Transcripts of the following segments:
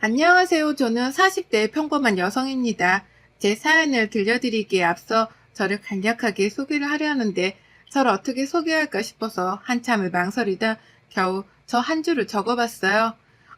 안녕하세요. 저는 40대 평범한 여성입니다. 제 사연을 들려드리기에 앞서 저를 간략하게 소개를 하려 하는데 저를 어떻게 소개할까 싶어서 한참을 망설이다 겨우 저 한 줄을 적어봤어요.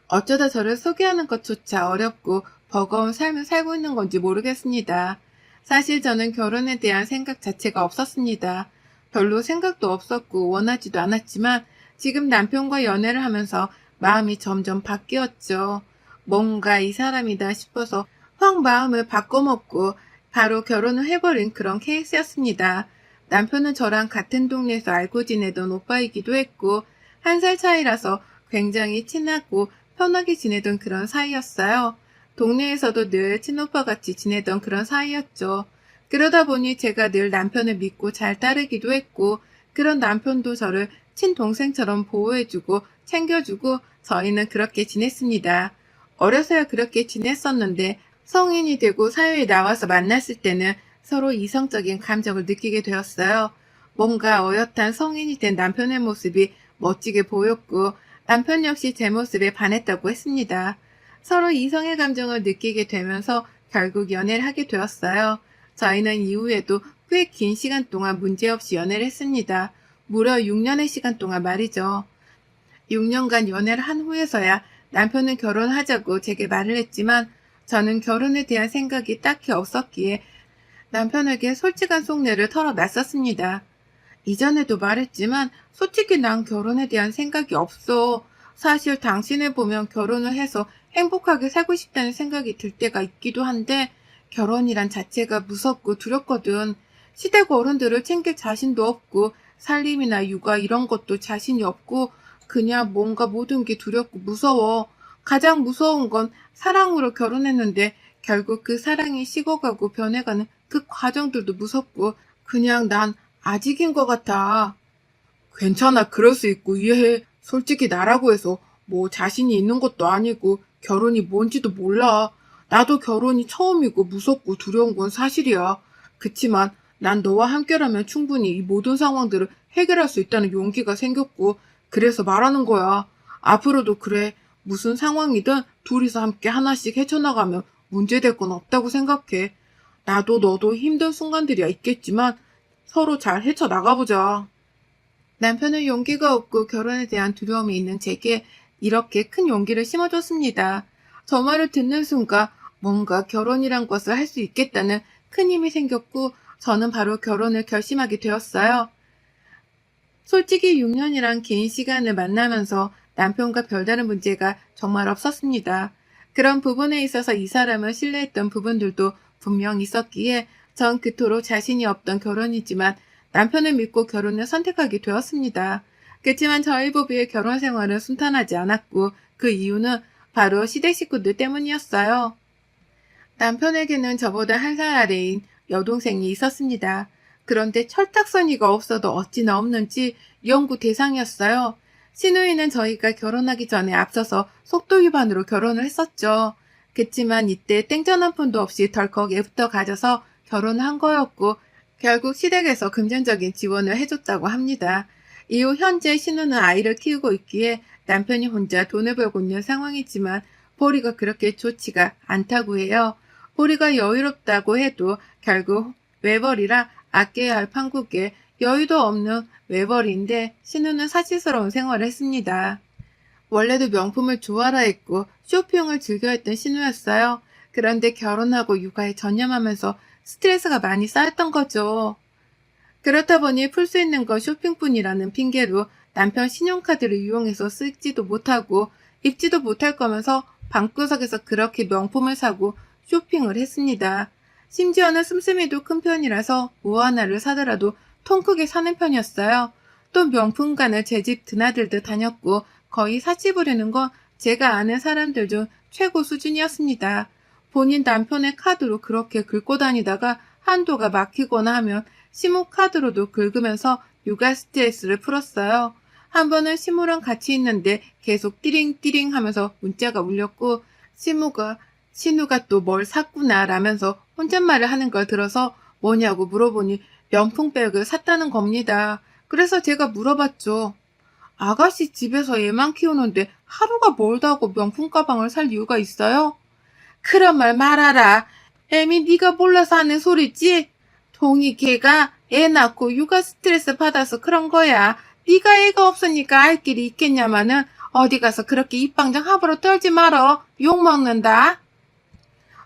어쩌다 저를 소개하는 것조차 어렵고 버거운 삶을 살고 있는 건지 모르겠습니다. 사실 저는 결혼에 대한 생각 자체가 없었습니다. 별로 생각도 없었고 원하지도 않았지만 지금 남편과 연애를 하면서 마음이 점점 바뀌었죠. 뭔가 이 사람이다 싶어서 확 마음을 바꿔먹고 바로 결혼을 해버린 그런 케이스였습니다. 남편은 저랑 같은 동네에서 알고 지내던 오빠이기도 했고, 1살 차이라서 굉장히 친하고 편하게 지내던 그런 사이였어요. 동네에서도 늘 친오빠 같이 지내던 그런 사이였죠. 그러다 보니 제가 늘 남편을 믿고 잘 따르기도 했고, 그런 남편도 저를 친동생처럼 보호해주고 챙겨주고 저희는 그렇게 지냈습니다. 어려서야 그렇게 지냈었는데 성인이 되고 사회에 나와서 만났을 때는 서로 이성적인 감정을 느끼게 되었어요. 뭔가 어엿한 성인이 된 남편의 모습이 멋지게 보였고 남편 역시 제 모습에 반했다고 했습니다. 서로 이성의 감정을 느끼게 되면서 결국 연애를 하게 되었어요. 저희는 이후에도 꽤 긴 시간 동안 문제없이 연애를 했습니다. 무려 6년의 시간 동안 말이죠. 6년간 연애를 한 후에서야 남편은 결혼하자고 제게 말을 했지만 저는 결혼에 대한 생각이 딱히 없었기에 남편에게 솔직한 속내를 털어놨었습니다. 이전에도 말했지만 솔직히 난 결혼에 대한 생각이 없어. 사실 당신을 보면 결혼을 해서 행복하게 살고 싶다는 생각이 들 때가 있기도 한데 결혼이란 자체가 무섭고 두렵거든. 시댁 어른들을 챙길 자신도 없고 살림이나 육아 이런 것도 자신이 없고 그냥 뭔가 모든 게 두렵고 무서워. 가장 무서운 건 사랑으로 결혼했는데 결국 그 사랑이 식어가고 변해가는 그 과정들도 무섭고 그냥 난 아직인 것 같아. 괜찮아, 그럴 수 있고 이해해. 솔직히 나라고 해서 뭐 자신이 있는 것도 아니고 결혼이 뭔지도 몰라. 나도 결혼이 처음이고 무섭고 두려운 건 사실이야. 그치만 난 너와 함께라면 충분히 이 모든 상황들을 해결할 수 있다는 용기가 생겼고 그래서 말하는 거야. 앞으로도 그래. 무슨 상황이든 둘이서 함께 하나씩 헤쳐나가면 문제될 건 없다고 생각해. 나도 너도 힘든 순간들이 있겠지만 서로 잘 헤쳐나가보자. 남편은 용기가 없고 결혼에 대한 두려움이 있는 제게 이렇게 큰 용기를 심어줬습니다. 저 말을 듣는 순간 뭔가 결혼이란 것을 할 수 있겠다는 큰 힘이 생겼고 저는 바로 결혼을 결심하게 되었어요. 솔직히 6년이란 긴 시간을 만나면서 남편과 별다른 문제가 정말 없었습니다. 그런 부분에 있어서 이 사람을 신뢰했던 부분들도 분명 있었기에 전 그토록 자신이 없던 결혼이지만 남편을 믿고 결혼을 선택하게 되었습니다. 그렇지만 저희 부부의 결혼 생활은 순탄하지 않았고 그 이유는 바로 시댁 식구들 때문이었어요. 남편에게는 저보다 1살 아래인 여동생이 있었습니다. 그런데 철딱서니가 없어도 어찌나 없는지 연구 대상이었어요. 시누이는 저희가 결혼하기 전에 앞서서 속도 위반으로 결혼을 했었죠. 그치만 이때 땡전 한 푼도 없이 덜컥 애부터 가져서 결혼을 한 거였고 결국 시댁에서 금전적인 지원을 해줬다고 합니다. 이후 현재 신우는 아이를 키우고 있기에 남편이 혼자 돈을 벌고 있는 상황이지만 보리가 그렇게 좋지가 않다고 해요. 보리가 여유롭다고 해도 결국 외벌이라 아껴야 할 판국에 여유도 없는 외벌이인데 신우는 사치스러운 생활을 했습니다. 원래도 명품을 좋아라 했고 쇼핑을 즐겨했던 신우였어요. 그런데 결혼하고 육아에 전념하면서 스트레스가 많이 쌓였던 거죠. 그렇다 보니 풀 수 있는 건 쇼핑뿐이라는 핑계로 남편 신용카드를 이용해서 쓰지도 못하고 입지도 못할 거면서 방구석에서 그렇게 명품을 사고 쇼핑을 했습니다. 심지어는 씀씀이도 큰 편이라서 뭐 하나를 사더라도 통 크게 사는 편이었어요. 또 명품관을 제 집 드나들듯 다녔고 거의 사치 부리는 건 제가 아는 사람들 중 최고 수준이었습니다. 본인 남편의 카드로 그렇게 긁고 다니다가 한도가 막히거나 하면 시모 카드로도 긁으면서 육아 스트레스를 풀었어요. 한 번은 시모랑 같이 있는데 계속 띠링띠링 하면서 문자가 울렸고 신우가 또 뭘 샀구나 라면서 혼잣말을 하는 걸 들어서 뭐냐고 물어보니 명품백을 샀다는 겁니다. 그래서 제가 물어봤죠. 아가씨 집에서 얘만 키우는데 하루가 멀다고 명품 가방을 살 이유가 있어요? 그런 말 말아라. 애미 네가 몰라서 하는 소리지? 동이 걔가 애 낳고 육아 스트레스 받아서 그런 거야. 네가 애가 없으니까 알 길이 있겠냐마는 어디 가서 그렇게 입방정 함부로 떨지 말어. 욕먹는다.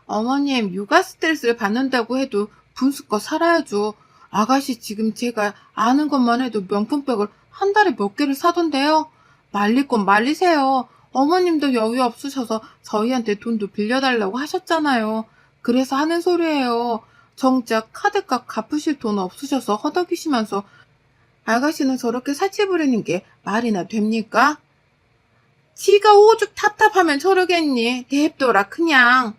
어머님, 육아 스트레스를 받는다고 해도 분수껏 살아야죠. 아가씨 지금 제가 아는 것만 해도 명품백을 한 달에 몇 개를 사던데요. 말릴 건 말리세요. 어머님도 여유 없으셔서 저희한테 돈도 빌려달라고 하셨잖아요. 그래서 하는 소리예요. 정작 카드값 갚으실 돈 없으셔서 허덕이시면서 아가씨는 저렇게 사치 부리는 게 말이나 됩니까? 지가 오죽 답답하면 저러겠니? 냅둬라 그냥.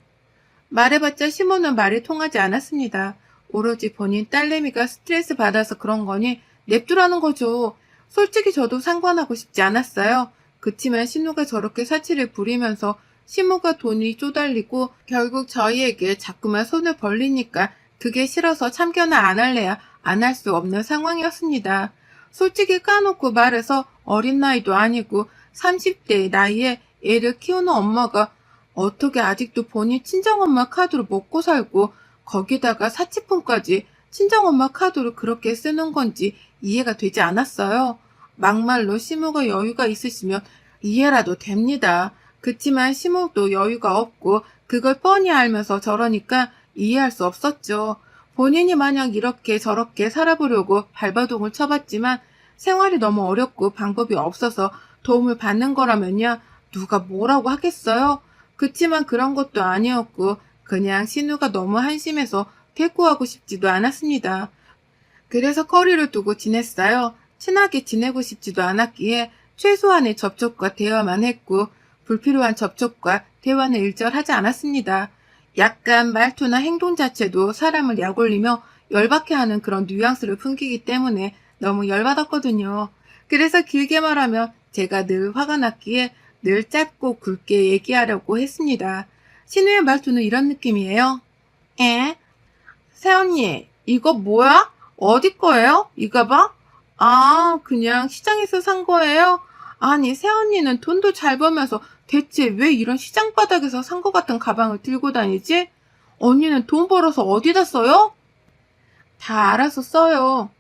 말해봤자 시모는 말이 통하지 않았습니다. 오로지 본인 딸내미가 스트레스 받아서 그런 거니 냅두라는 거죠. 솔직히 저도 상관하고 싶지 않았어요. 그치만 신우가 저렇게 사치를 부리면서 시모가 돈이 쪼달리고 결국 저희에게 자꾸만 손을 벌리니까 그게 싫어서 참견을 안 할래야 안 할 수 없는 상황이었습니다. 솔직히 까놓고 말해서 어린 나이도 아니고 30대의 나이에 애를 키우는 엄마가 어떻게 아직도 본인 친정엄마 카드로 먹고 살고 거기다가 사치품까지 친정엄마 카드로 그렇게 쓰는 건지 이해가 되지 않았어요. 막말로 시모가 여유가 있으시면 이해라도 됩니다. 그치만 시모도 여유가 없고 그걸 뻔히 알면서 저러니까 이해할 수 없었죠. 본인이 만약 이렇게 저렇게 살아보려고 발버둥을 쳐봤지만 생활이 너무 어렵고 방법이 없어서 도움을 받는 거라면요. 누가 뭐라고 하겠어요? 그치만 그런 것도 아니었고 그냥 신우가 너무 한심해서 대꾸하고 싶지도 않았습니다. 그래서 거리를 두고 지냈어요. 친하게 지내고 싶지도 않았기에 최소한의 접촉과 대화만 했고 불필요한 접촉과 대화는 일절하지 않았습니다. 약간 말투나 행동 자체도 사람을 약올리며 열받게 하는 그런 뉘앙스를 풍기기 때문에 너무 열받았거든요. 그래서 길게 말하면 제가 늘 화가 났기에 늘 짧고 굵게 얘기하려고 했습니다. 신우의 말투는 이런 느낌이에요. 에? 새언니, 이거 뭐야? 어디 거예요? 이 가방? 아, 그냥 시장에서 산 거예요? 아니, 새언니는 돈도 잘 벌면서 대체 왜 이런 시장 바닥에서 산 것 같은 가방을 들고 다니지? 언니는 돈 벌어서 어디다 써요? 다 알아서 써요.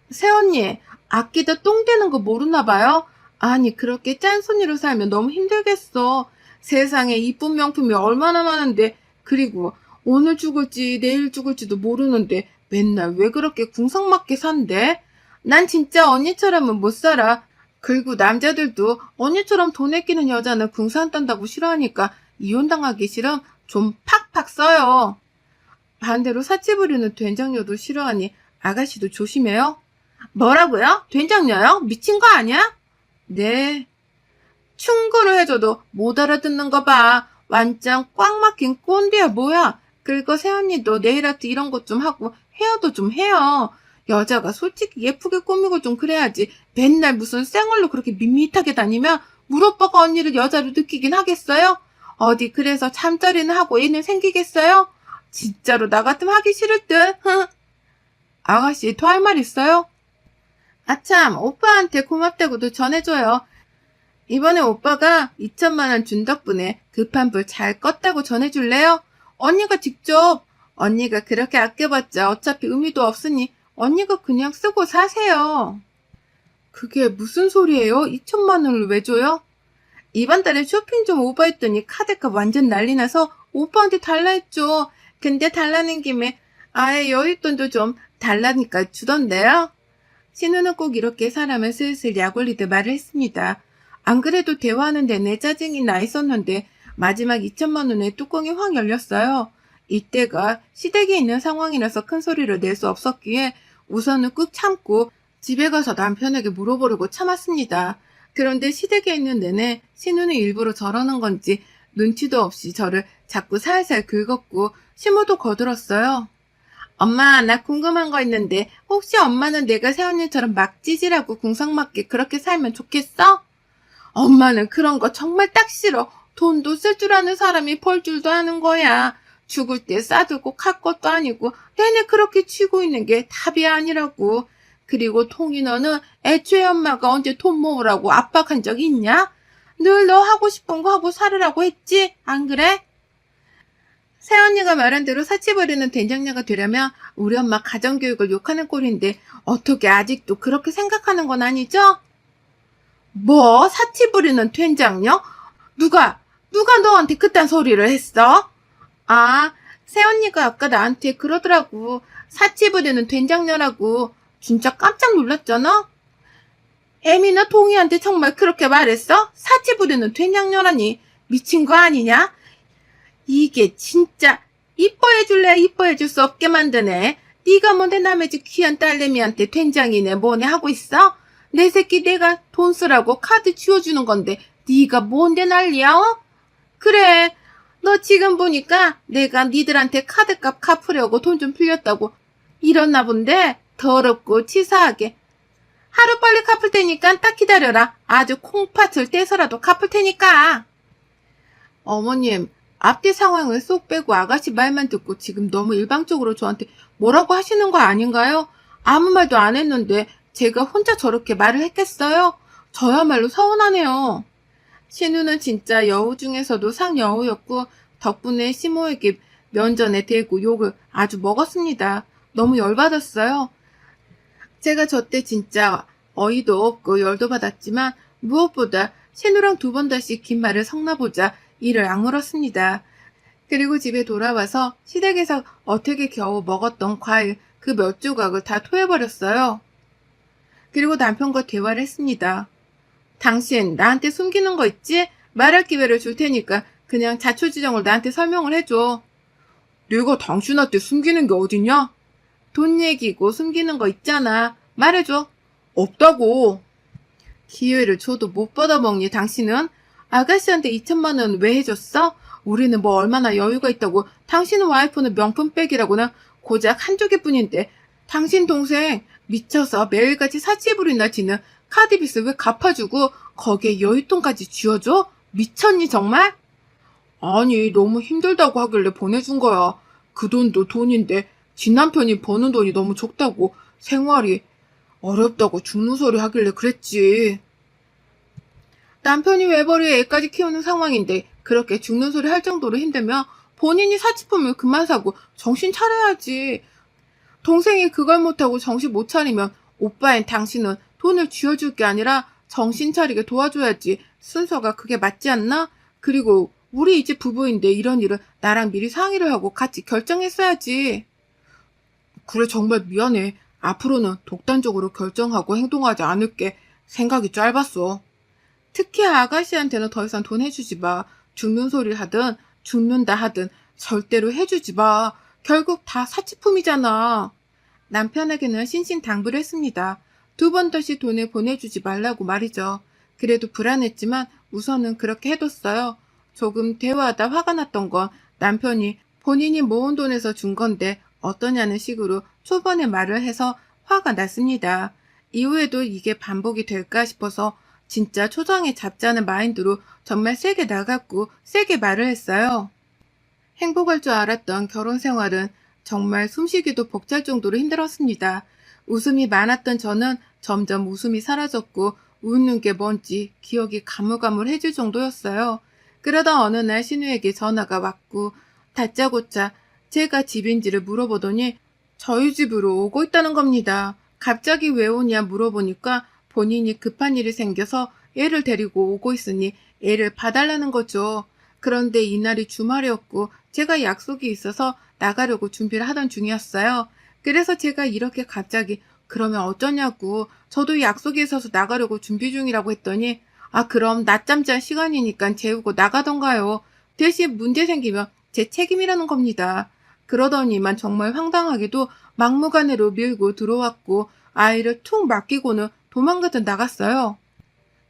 새언니, 아끼다 똥 되는 거 모르나 봐요? 아니, 그렇게 짠손이로 살면 너무 힘들겠어. 세상에 이쁜 명품이 얼마나 많은데, 그리고 오늘 죽을지 내일 죽을지도 모르는데 맨날 왜 그렇게 궁상맞게 산대? 난 진짜 언니처럼은 못 살아. 그리고 남자들도 언니처럼 돈 아끼는 여자는 궁상 딴다고 싫어하니까 이혼당하기 싫음 좀 팍팍 써요. 반대로 사치 부리는 된장녀도 싫어하니 아가씨도 조심해요. 뭐라고요? 된장녀요? 미친 거 아니야? 네. 충고를 해줘도 못 알아듣는 거 봐. 완전 꽉 막힌 꼰대야 뭐야. 그리고 새언니도 네일아트 이런 것 좀 하고 헤어도 좀 해요. 여자가 솔직히 예쁘게 꾸미고 좀 그래야지 맨날 무슨 쌩얼로 그렇게 밋밋하게 다니면 물 오빠가 언니를 여자로 느끼긴 하겠어요? 어디 그래서 잠자리는 하고 애는 생기겠어요? 진짜로 나 같으면 하기 싫을 듯. 아가씨 더 할 말 있어요? 아참 오빠한테 고맙다고도 전해줘요. 이번에 오빠가 2천만 원 준 덕분에 급한 불 잘 껐다고 전해줄래요? 언니가 직접. 언니가 그렇게 아껴봤자 어차피 의미도 없으니 언니가 그냥 쓰고 사세요. 그게 무슨 소리예요? 2천만 원을 왜 줘요? 이번 달에 쇼핑 좀 오버했더니 카드값 완전 난리 나서 오빠한테 달라 했죠. 근데 달라는 김에 아예 여윳돈도 좀 달라니까 주던데요. 신우는 꼭 이렇게 사람을 슬슬 약올리듯 말을 했습니다. 안 그래도 대화하는 내내 짜증이 나 있었는데 마지막 2천만 원의 뚜껑이 확 열렸어요. 이때가 시댁에 있는 상황이라서 큰 소리를 낼 수 없었기에 우선은 꾹 참고 집에 가서 남편에게 물어보려고 참았습니다. 그런데 시댁에 있는 내내 신우는 일부러 저러는 건지 눈치도 없이 저를 자꾸 살살 긁었고 시모도 거들었어요. 엄마, 나 궁금한 거 있는데 혹시 엄마는 내가 새언니처럼 막 찌질하고 궁상맞게 그렇게 살면 좋겠어? 엄마는 그런 거 정말 딱 싫어. 돈도 쓸 줄 아는 사람이 벌 줄도 아는 거야. 죽을 때 싸들고 갈 것도 아니고 내내 그렇게 치고 있는 게 답이 아니라고. 그리고 통이 너는 애초에 엄마가 언제 돈 모으라고 압박한 적 있냐? 늘 너 하고 싶은 거 하고 살으라고 했지? 안 그래? 새언니가 말한 대로 사치 부리는 된장녀가 되려면 우리 엄마 가정교육을 욕하는 꼴인데 어떻게 아직도 그렇게 생각하는 건 아니죠? 뭐? 사치 부리는 된장녀? 누가 너한테 그딴 소리를 했어? 아, 새언니가 아까 나한테 그러더라고. 사치 부리는 된장녀라고. 진짜 깜짝 놀랐잖아? 애미나 동희한테 정말 그렇게 말했어? 사치 부리는 된장녀라니. 미친 거 아니냐? 이게 진짜 이뻐해줄래 이뻐해줄 수 없게 만드네. 네가 뭔데 남의 집 귀한 딸내미한테 된장이네 뭐네 하고 있어? 내 새끼 내가 돈 쓰라고 카드 쥐어주는 건데 네가 뭔데 난리야 어? 그래 너 지금 보니까 내가 니들한테 카드값 갚으려고 돈 좀 빌렸다고 이랬나 본데 더럽고 치사하게 하루빨리 갚을 테니까 딱 기다려라. 아주 콩팥을 떼서라도 갚을 테니까. 어머님 앞뒤 상황을 쏙 빼고 아가씨 말만 듣고 지금 너무 일방적으로 저한테 뭐라고 하시는 거 아닌가요? 아무 말도 안 했는데 제가 혼자 저렇게 말을 했겠어요? 저야말로 서운하네요. 신우는 진짜 여우 중에서도 상여우였고 덕분에 시모에게 면전에 대고 욕을 아주 먹었습니다. 너무 열받았어요. 제가 저 때 진짜 어이도 없고 열도 받았지만 무엇보다 신우랑 두 번 다시 긴 말을 섞나보자 이를 악물었습니다. 그리고 집에 돌아와서 시댁에서 어떻게 겨우 먹었던 과일 그 몇 조각을 다 토해버렸어요. 그리고 남편과 대화를 했습니다. 당신 나한테 숨기는 거 있지? 말할 기회를 줄 테니까 그냥 자초지종을 나한테 설명을 해줘. 내가 당신한테 숨기는 게 어딨냐? 돈 얘기고 숨기는 거 있잖아. 말해줘. 없다고. 기회를 줘도 못 받아먹니 당신은? 아가씨한테 2천만 원 왜 해줬어? 우리는 뭐 얼마나 여유가 있다고 당신 와이프는 명품백이라고는 고작 한두 개뿐인데 당신 동생 미쳐서 매일같이 사치부리나 지는 카드빚을 왜 갚아주고 거기에 여윳돈까지 쥐어줘? 미쳤니 정말? 아니 너무 힘들다고 하길래 보내준 거야. 그 돈도 돈인데 지 남편이 버는 돈이 너무 적다고 생활이 어렵다고 죽는 소리 하길래 그랬지. 남편이 외벌이에 애까지 키우는 상황인데 그렇게 죽는 소리 할 정도로 힘들면 본인이 사치품을 그만 사고 정신 차려야지. 동생이 그걸 못하고 정신 못 차리면 오빠인 당신은 돈을 쥐어줄 게 아니라 정신 차리게 도와줘야지. 순서가 그게 맞지 않나? 그리고 우리 이제 부부인데 이런 일은 나랑 미리 상의를 하고 같이 결정했어야지. 그래 정말 미안해. 앞으로는 독단적으로 결정하고 행동하지 않을게. 생각이 짧았어. 특히 아가씨한테는 더 이상 돈 해주지 마. 죽는 소리를 하든 죽는다 하든 절대로 해주지 마. 결국 다 사치품이잖아. 남편에게는 신신당부를 했습니다. 두 번 다시 돈을 보내주지 말라고 말이죠. 그래도 불안했지만 우선은 그렇게 해뒀어요. 조금 대화하다 화가 났던 건 남편이 본인이 모은 돈에서 준 건데 어떠냐는 식으로 초반에 말을 해서 화가 났습니다. 이후에도 이게 반복이 될까 싶어서 진짜 초장에 잡자는 마인드로 정말 세게 나갔고 세게 말을 했어요. 행복할 줄 알았던 결혼 생활은 정말 숨쉬기도 벅찰 정도로 힘들었습니다. 웃음이 많았던 저는 점점 웃음이 사라졌고 웃는 게 뭔지 기억이 가물가물해질 정도였어요. 그러다 어느 날 신우에게 전화가 왔고 다짜고짜 제가 집인지를 물어보더니 저희 집으로 오고 있다는 겁니다. 갑자기 왜 오냐 물어보니까 본인이 급한 일이 생겨서 애를 데리고 오고 있으니 애를 봐달라는 거죠. 그런데 이날이 주말이었고 제가 약속이 있어서 나가려고 준비를 하던 중이었어요. 그래서 제가 이렇게 갑자기 그러면 어쩌냐고 저도 약속이 있어서 나가려고 준비 중이라고 했더니 아 그럼 낮잠 잘 시간이니까 재우고 나가던가요. 대신 문제 생기면 제 책임이라는 겁니다. 그러더니만 정말 황당하게도 막무가내로 밀고 들어왔고 아이를 툭 맡기고는 도망가듯 나갔어요.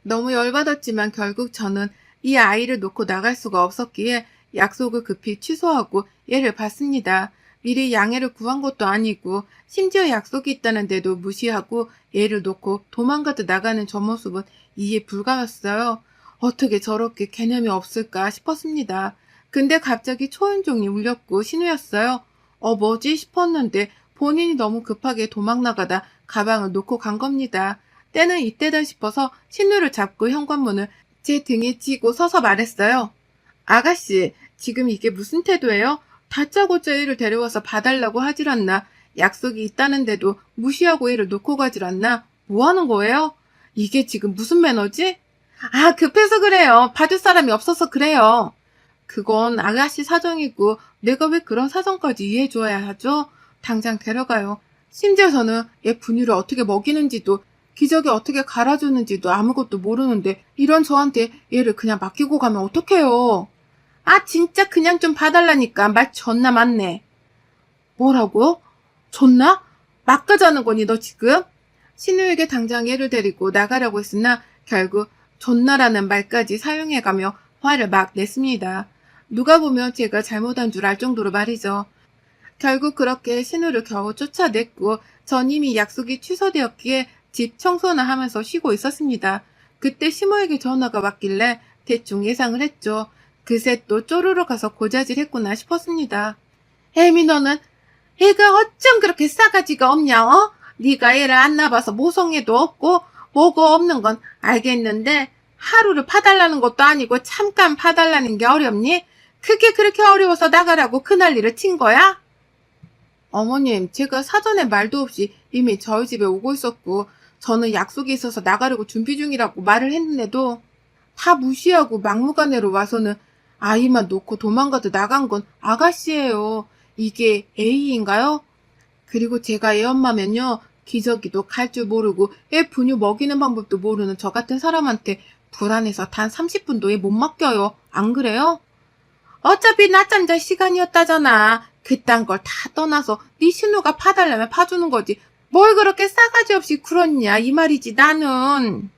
너무 열받았지만 결국 저는 이 아이를 놓고 나갈 수가 없었기에 약속을 급히 취소하고 얘를 봤습니다. 미리 양해를 구한 것도 아니고 심지어 약속이 있다는데도 무시하고 얘를 놓고 도망가듯 나가는 저 모습은 이해 불가였어요. 어떻게 저렇게 개념이 없을까 싶었습니다. 근데 갑자기 초인종이 울렸고 신우였어요. 뭐지 싶었는데 본인이 너무 급하게 도망 나가다 가방을 놓고 간 겁니다. 때는 이때다 싶어서 신우를 잡고 현관문을 제 등에 쥐고 서서 말했어요. 아가씨, 지금 이게 무슨 태도예요? 다짜고짜 애를 데려와서 봐달라고 하질 않나? 약속이 있다는데도 무시하고 애를 놓고 가질 않나? 뭐 하는 거예요? 이게 지금 무슨 매너지? 아, 급해서 그래요. 봐줄 사람이 없어서 그래요. 그건 아가씨 사정이고 내가 왜 그런 사정까지 이해해줘야 하죠? 당장 데려가요. 심지어 저는 얘 분유를 어떻게 먹이는지도 기저귀 어떻게 갈아주는지도 아무것도 모르는데 이런 저한테 얘를 그냥 맡기고 가면 어떡해요? 아, 진짜 그냥 좀 봐달라니까. 말 존나 많네. 뭐라고요? 존나? 막 가자는 거니 너 지금? 신우에게 당장 얘를 데리고 나가려고 했으나 결국 존나라는 말까지 사용해가며 화를 막 냈습니다. 누가 보면 제가 잘못한 줄 알 정도로 말이죠. 결국 그렇게 신우를 겨우 쫓아냈고 전 이미 약속이 취소되었기에 집 청소나 하면서 쉬고 있었습니다. 그때 시모에게 전화가 왔길래 대충 예상을 했죠. 그새 또 쪼르르 가서 고자질했구나 싶었습니다. 혜미 너는 애가 어쩜 그렇게 싸가지가 없냐 어? 네가 애를 안 낳아봐서 모성애도 없고 뭐고 없는 건 알겠는데 하루를 파달라는 것도 아니고 잠깐 파달라는 게 어렵니? 그게 그렇게 어려워서 나가라고 그 난리를 친 거야? 어머님, 제가 사전에 말도 없이 이미 저희 집에 오고 있었고 저는 약속이 있어서 나가려고 준비 중이라고 말을 했는데도 다 무시하고 막무가내로 와서는 아이만 놓고 도망가도 나간 건 아가씨예요. 이게 A인가요? 그리고 제가 애 엄마면요. 기저귀도 갈 줄 모르고 애 분유 먹이는 방법도 모르는 저 같은 사람한테 불안해서 단 30분도 애 못 맡겨요. 안 그래요? 어차피 낮잠 잘 시간이었다잖아. 그딴 걸 다 떠나서 네 신우가 파달라면 파주는 거지. 뭘 그렇게 싸가지 없이 굴었냐 이 말이지 나는.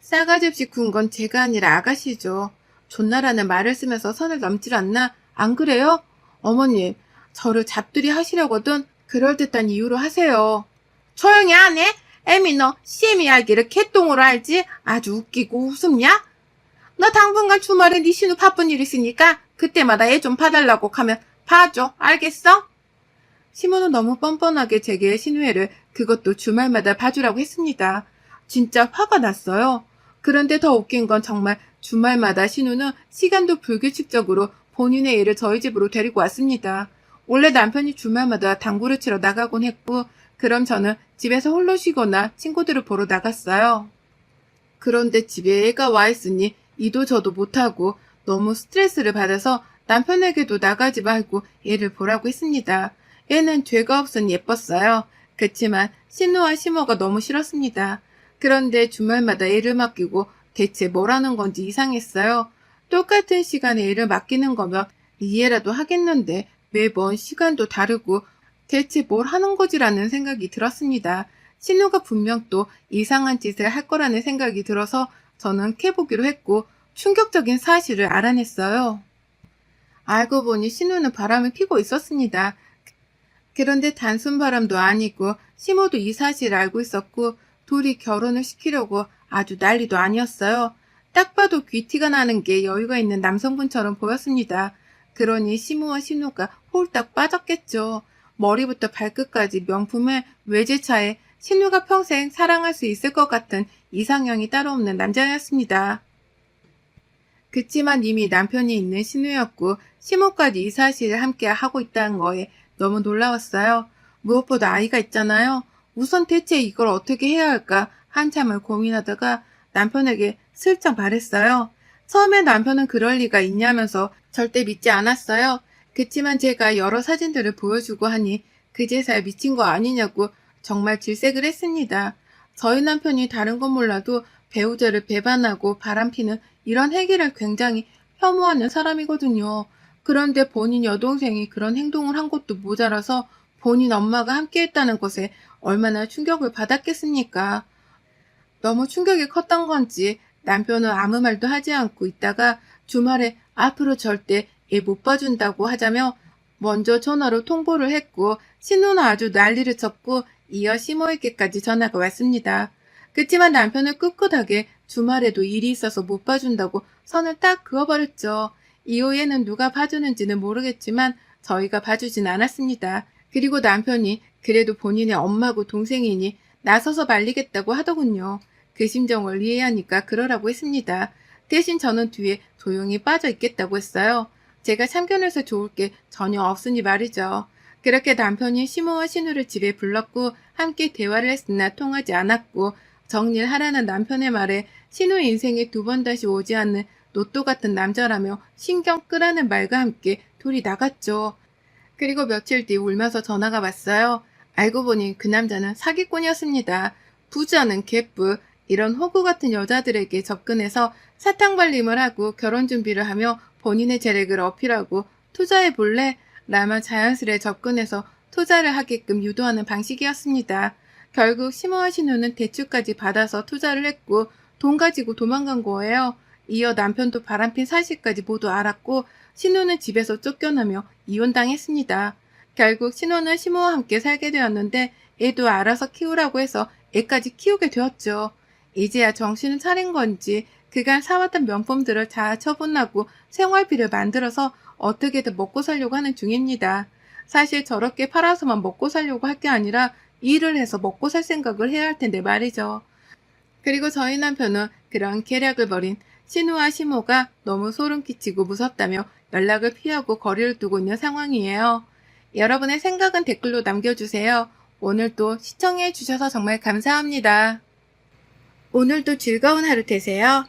싸가지 없이 군 건 제가 아니라 아가씨죠. 존나라는 말을 쓰면서 선을 넘질 않나? 안 그래요? 어머님, 저를 잡들이 하시려거든 그럴듯한 이유로 하세요. 조용히 안 해? 애미 너 CM 이야기를 개똥으로 알지? 아주 웃기고 웃음냐? 너 당분간 주말에 네 신우 바쁜 일 있으니까 그때마다 애 좀 봐달라고 하면 봐줘. 알겠어? 시모는 너무 뻔뻔하게 제게 신우애를 그것도 주말마다 봐주라고 했습니다. 진짜 화가 났어요. 그런데 더 웃긴 건 정말 주말마다 신우는 시간도 불규칙적으로 본인의 애를 저희 집으로 데리고 왔습니다. 원래 남편이 주말마다 당구를 치러 나가곤 했고 그럼 저는 집에서 홀로 쉬거나 친구들을 보러 나갔어요. 그런데 집에 애가 와 있으니 이도 저도 못하고 너무 스트레스를 받아서 남편에게도 나가지 말고 애를 보라고 했습니다. 애는 죄가 없으니 예뻤어요. 그치만 신우와 시모가 너무 싫었습니다. 그런데 주말마다 애를 맡기고 대체 뭘 하는 건지 이상했어요. 똑같은 시간에 애를 맡기는 거면 이해라도 하겠는데 매번 시간도 다르고 대체 뭘 하는 거지라는 생각이 들었습니다. 신우가 분명 또 이상한 짓을 할 거라는 생각이 들어서 저는 캐보기로 했고 충격적인 사실을 알아냈어요. 알고 보니 신우는 바람을 피고 있었습니다. 그런데 단순 바람도 아니고 시모도 이 사실을 알고 있었고 둘이 결혼을 시키려고 아주 난리도 아니었어요. 딱 봐도 귀티가 나는 게 여유가 있는 남성분처럼 보였습니다. 그러니 시모와 신우가 홀딱 빠졌겠죠. 머리부터 발끝까지 명품의 외제차에 신우가 평생 사랑할 수 있을 것 같은 이상형이 따로 없는 남자였습니다. 그치만 이미 남편이 있는 신우였고 시모까지 이 사실을 함께 하고 있다는 거에 너무 놀라웠어요. 무엇보다 아이가 있잖아요. 우선 대체 이걸 어떻게 해야 할까 한참을 고민하다가 남편에게 슬쩍 말했어요. 처음에 남편은 그럴 리가 있냐면서 절대 믿지 않았어요. 그치만 제가 여러 사진들을 보여주고 하니 그제서야 미친 거 아니냐고 정말 질색을 했습니다. 저희 남편이 다른 건 몰라도 배우자를 배반하고 바람피는 이런 행위를 굉장히 혐오하는 사람이거든요. 그런데 본인 여동생이 그런 행동을 한 것도 모자라서 본인 엄마가 함께했다는 것에 얼마나 충격을 받았겠습니까? 너무 충격이 컸던 건지 남편은 아무 말도 하지 않고 있다가 주말에 앞으로 절대 애 못 봐준다고 하자며 먼저 전화로 통보를 했고 신우는 아주 난리를 쳤고 이어 시모에게까지 전화가 왔습니다. 그치만 남편은 꿋꿋하게 주말에도 일이 있어서 못 봐준다고 선을 딱 그어버렸죠. 이후에는 누가 봐주는지는 모르겠지만 저희가 봐주진 않았습니다. 그리고 남편이 그래도 본인의 엄마고 동생이니 나서서 말리겠다고 하더군요. 그 심정을 이해하니까 그러라고 했습니다. 대신 저는 뒤에 조용히 빠져 있겠다고 했어요. 제가 참견해서 좋을 게 전혀 없으니 말이죠. 그렇게 남편이 시모와 신우를 집에 불렀고 함께 대화를 했으나 통하지 않았고 정리를 하라는 남편의 말에 신우 인생에 두 번 다시 오지 않는 로또 같은 남자라며 신경 끄라는 말과 함께 둘이 나갔죠. 그리고 며칠 뒤 울면서 전화가 왔어요. 알고 보니 그 남자는 사기꾼이었습니다. 부자는 개뿔, 이런 호구 같은 여자들에게 접근해서 사탕 발림을 하고 결혼 준비를 하며 본인의 재력을 어필하고 투자해 볼래? 라며 자연스레 접근해서 투자를 하게끔 유도하는 방식이었습니다. 결국 시모와 신우는 대출까지 받아서 투자를 했고 돈 가지고 도망간 거예요. 이어 남편도 바람핀 사실까지 모두 알았고 신우는 집에서 쫓겨나며 이혼당했습니다. 결국 신우는 시모와 함께 살게 되었는데 애도 알아서 키우라고 해서 애까지 키우게 되었죠. 이제야 정신을 차린 건지 그간 사왔던 명품들을 다 처분하고 생활비를 만들어서 어떻게든 먹고 살려고 하는 중입니다. 사실 저렇게 팔아서만 먹고 살려고 할 게 아니라 일을 해서 먹고 살 생각을 해야 할 텐데 말이죠. 그리고 저희 남편은 그런 계략을 벌인 신우와 시모가 너무 소름 끼치고 무섭다며 연락을 피하고 거리를 두고 있는 상황이에요. 여러분의 생각은 댓글로 남겨주세요. 오늘도 시청해 주셔서 정말 감사합니다. 오늘도 즐거운 하루 되세요.